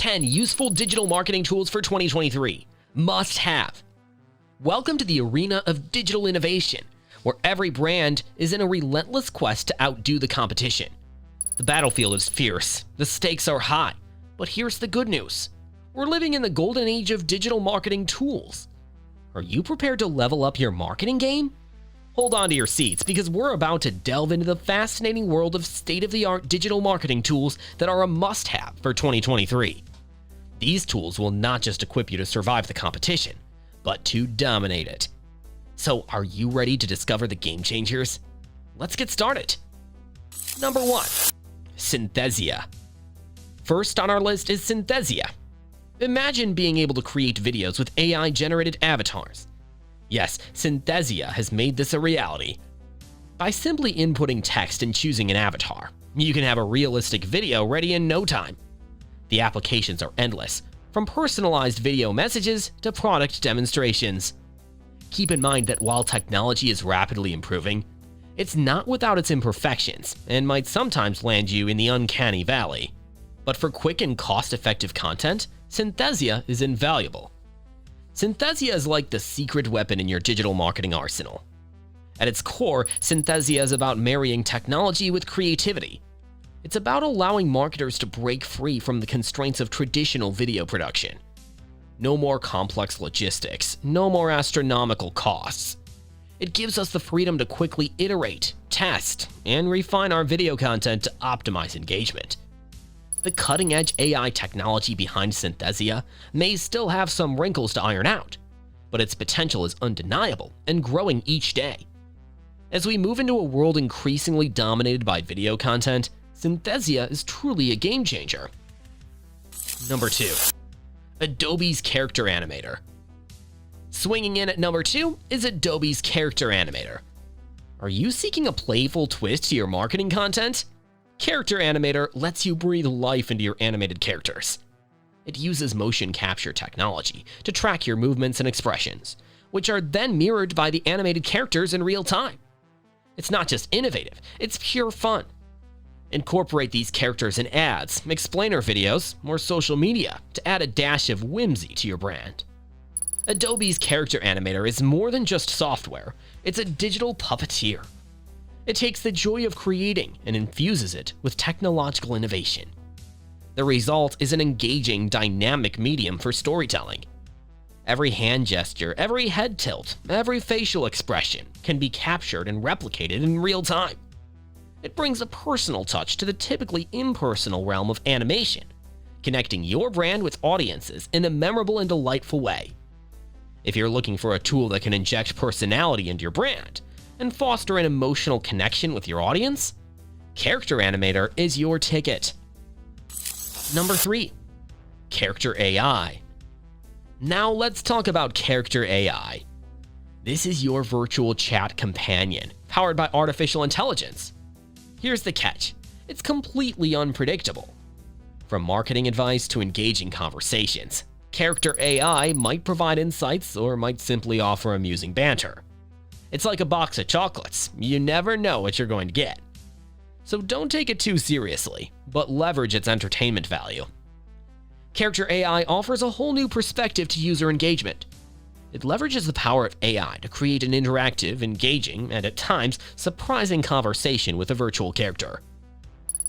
10 useful digital marketing tools for 2023. Must have. Welcome to the arena of digital innovation, where every brand is in a relentless quest to outdo the competition. The battlefield is fierce, the stakes are high, but here's the good news. We're living in the golden age of digital marketing tools. Are you prepared to level up your marketing game? Hold on to your seats because we're about to delve into the fascinating world of state-of-the-art digital marketing tools that are a must-have for 2023. These tools will not just equip you to survive the competition, but to dominate it. So are you ready to discover the game changers? Let's get started. Number 1. Synthesia. First on our list is Synthesia. Imagine being able to create videos with AI-generated avatars. Yes, Synthesia has made this a reality. By simply inputting text and choosing an avatar, you can have a realistic video ready in no time. The applications are endless, from personalized video messages to product demonstrations. Keep in mind that while technology is rapidly improving, it's not without its imperfections and might sometimes land you in the uncanny valley. But for quick and cost-effective content, Synthesia is invaluable. Synthesia is like the secret weapon in your digital marketing arsenal. At its core, Synthesia is about marrying technology with creativity. It's about allowing marketers to break free from the constraints of traditional video production. No more complex logistics, no more astronomical costs. It gives us the freedom to quickly iterate, test, and refine our video content to optimize engagement. The cutting-edge AI technology behind Synthesia may still have some wrinkles to iron out, but its potential is undeniable and growing each day. As we move into a world increasingly dominated by video content, Synthesia is truly a game changer. Number 2. Adobe's Character Animator. Swinging in at number 2 is Adobe's Character Animator. Are you seeking a playful twist to your marketing content? Character Animator lets you breathe life into your animated characters. It uses motion capture technology to track your movements and expressions, which are then mirrored by the animated characters in real time. It's not just innovative, it's pure fun. Incorporate these characters in ads, explainer videos, or social media to add a dash of whimsy to your brand. Adobe's Character Animator is more than just software, it's a digital puppeteer. It takes the joy of creating and infuses it with technological innovation. The result is an engaging, dynamic medium for storytelling. Every hand gesture, every head tilt, every facial expression can be captured and replicated in real time. It brings a personal touch to the typically impersonal realm of animation, connecting your brand with audiences in a memorable and delightful way. If you're looking for a tool that can inject personality into your brand, and foster an emotional connection with your audience, Character Animator is your ticket. Number 3. Character AI. Now let's talk about Character AI. This is your virtual chat companion, powered by artificial intelligence. Here's the catch. It's completely unpredictable. From marketing advice to engaging conversations, Character AI might provide insights or might simply offer amusing banter. It's like a box of chocolates. You never know what you're going to get. So don't take it too seriously, but leverage its entertainment value. Character AI offers a whole new perspective to user engagement. It leverages the power of AI to create an interactive, engaging, and at times surprising conversation with a virtual character.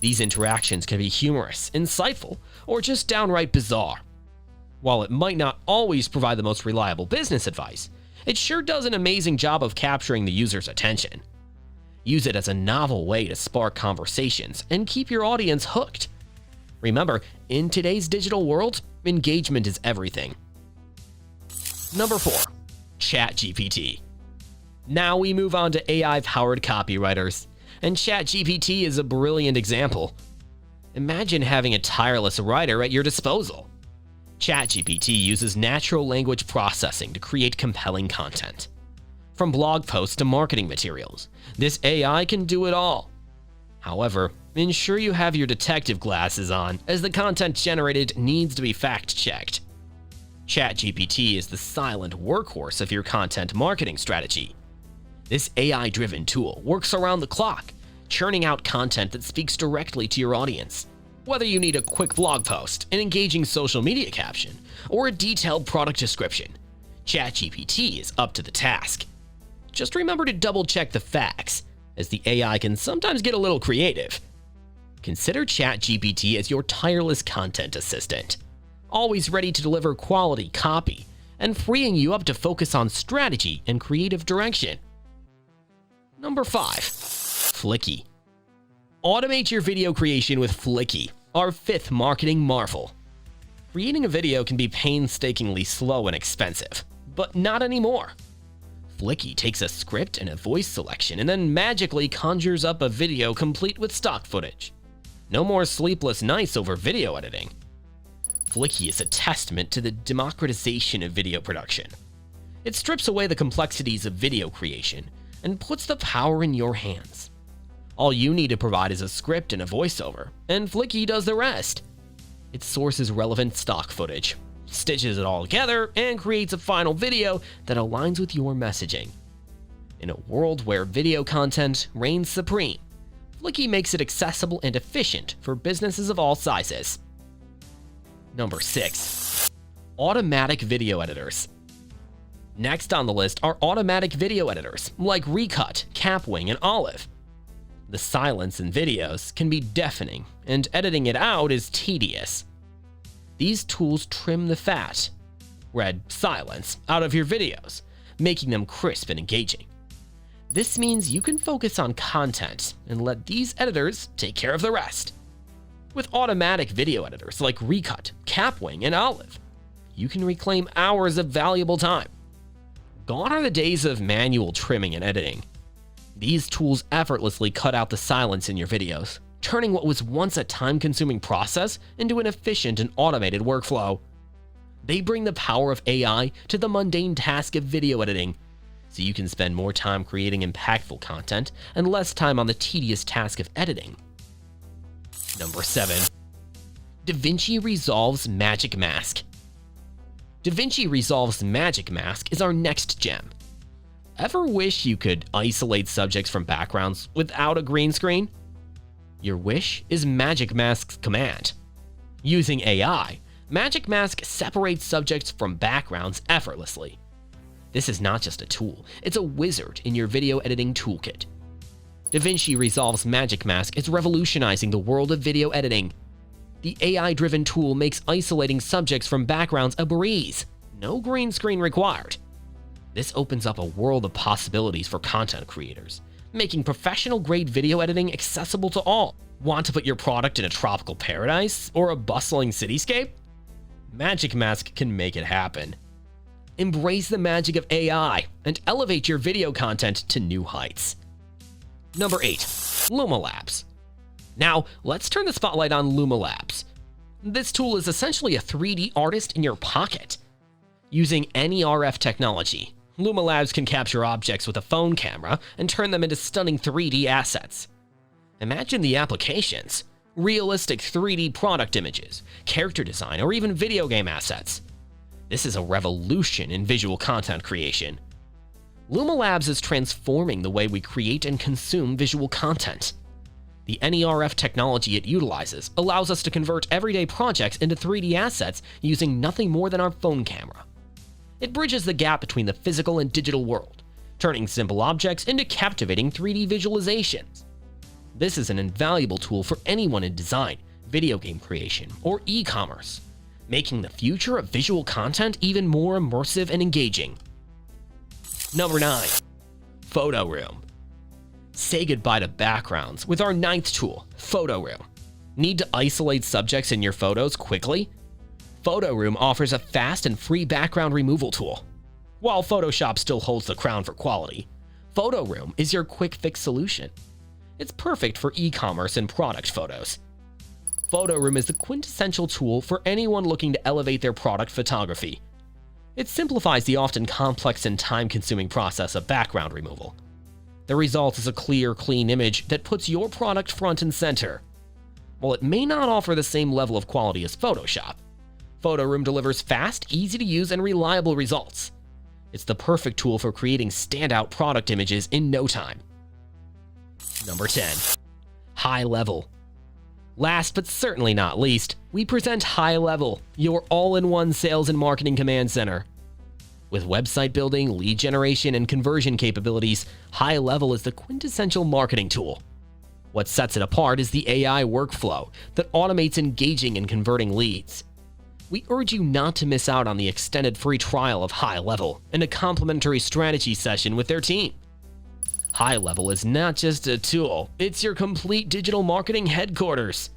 These interactions can be humorous, insightful, or just downright bizarre. While it might not always provide the most reliable business advice, it sure does an amazing job of capturing the user's attention. Use it as a novel way to spark conversations and keep your audience hooked. Remember, in today's digital world, engagement is everything. Number 4. ChatGPT. Now we move on to AI-powered copywriters, and ChatGPT is a brilliant example. Imagine having a tireless writer at your disposal. ChatGPT uses natural language processing to create compelling content. From blog posts to marketing materials, this AI can do it all. However, ensure you have your detective glasses on, as the content generated needs to be fact-checked. ChatGPT is the silent workhorse of your content marketing strategy. This AI-driven tool works around the clock, churning out content that speaks directly to your audience. Whether you need a quick blog post, an engaging social media caption, or a detailed product description, ChatGPT is up to the task. Just remember to double-check the facts, as the AI can sometimes get a little creative. Consider ChatGPT as your tireless content assistant, always ready to deliver quality copy and freeing you up to focus on strategy and creative direction. Number 5. Flicky. Automate your video creation with Flicky, our 5th marketing marvel. Creating a video can be painstakingly slow and expensive, but not anymore. Flicky takes a script and a voice selection and then magically conjures up a video complete with stock footage. No more sleepless nights over video editing. Flicky is a testament to the democratization of video production. It strips away the complexities of video creation and puts the power in your hands. All you need to provide is a script and a voiceover, and Flicky does the rest. It sources relevant stock footage, stitches it all together, and creates a final video that aligns with your messaging. In a world where video content reigns supreme, Flicky makes it accessible and efficient for businesses of all sizes. Number 6. Automatic video editors. Next on the list are automatic video editors like Recut, Capwing, and Olive. The silence in videos can be deafening, and editing it out is tedious. These tools trim the fat, red silence, out of your videos, making them crisp and engaging. This means you can focus on content and let these editors take care of the rest. With automatic video editors like Recut, Capwing, and Olive, you can reclaim hours of valuable time. Gone are the days of manual trimming and editing. These tools effortlessly cut out the silence in your videos, turning what was once a time-consuming process into an efficient and automated workflow. They bring the power of AI to the mundane task of video editing, so you can spend more time creating impactful content and less time on the tedious task of editing. Number 7. DaVinci Resolve's Magic Mask. DaVinci Resolve's Magic Mask is our next gem. Ever wish you could isolate subjects from backgrounds without a green screen? Your wish is Magic Mask's command. Using AI, Magic Mask separates subjects from backgrounds effortlessly. This is not just a tool, it's a wizard in your video editing toolkit. DaVinci Resolve's Magic Mask is revolutionizing the world of video editing. The AI-driven tool makes isolating subjects from backgrounds a breeze. No green screen required. This opens up a world of possibilities for content creators, making professional-grade video editing accessible to all. Want to put your product in a tropical paradise or a bustling cityscape? Magic Mask can make it happen. Embrace the magic of AI and elevate your video content to new heights. Number 8. Lumalabs. Now, let's turn the spotlight on Lumalabs. This tool is essentially a 3D artist in your pocket. Using any RF technology, Lumalabs can capture objects with a phone camera and turn them into stunning 3D assets. Imagine the applications: realistic 3D product images, character design, or even video game assets. This is a revolution in visual content creation. Lumalabs is transforming the way we create and consume visual content. The NERF technology it utilizes allows us to convert everyday projects into 3D assets using nothing more than our phone camera. It bridges the gap between the physical and digital world, turning simple objects into captivating 3D visualizations. This is an invaluable tool for anyone in design, video game creation, or e-commerce, making the future of visual content even more immersive and engaging. Number 9. PhotoRoom. Say goodbye to backgrounds with our 9th tool, PhotoRoom. Need to isolate subjects in your photos quickly? PhotoRoom offers a fast and free background removal tool. While Photoshop still holds the crown for quality, PhotoRoom is your quick fix solution. It's perfect for e-commerce and product photos. PhotoRoom is the quintessential tool for anyone looking to elevate their product photography. It simplifies the often complex and time-consuming process of background removal. The result is a clear, clean image that puts your product front and center. While it may not offer the same level of quality as Photoshop, PhotoRoom delivers fast, easy-to-use, and reliable results. It's the perfect tool for creating standout product images in no time. Number 10. HighLevel. Last but certainly not least, we present HighLevel, your all-in-one sales and marketing command center. With website building, lead generation, and conversion capabilities, HighLevel is the quintessential marketing tool. What sets it apart is the AI workflow that automates engaging and converting leads. We urge you not to miss out on the extended free trial of HighLevel and a complimentary strategy session with their team. HighLevel is not just a tool, it's your complete digital marketing headquarters.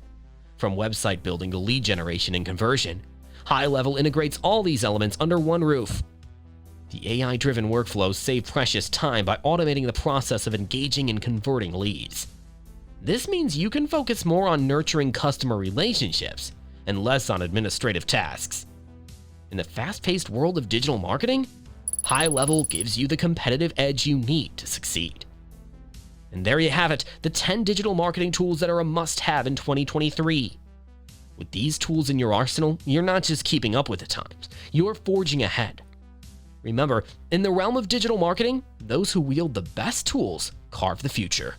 From website building to lead generation and conversion, HighLevel integrates all these elements under one roof. The AI-driven workflows save precious time by automating the process of engaging and converting leads. This means you can focus more on nurturing customer relationships and less on administrative tasks. In the fast-paced world of digital marketing, HighLevel gives you the competitive edge you need to succeed. And there you have it, the 10 digital marketing tools that are a must-have in 2023. With these tools in your arsenal, you're not just keeping up with the times, you're forging ahead. Remember, in the realm of digital marketing, those who wield the best tools carve the future.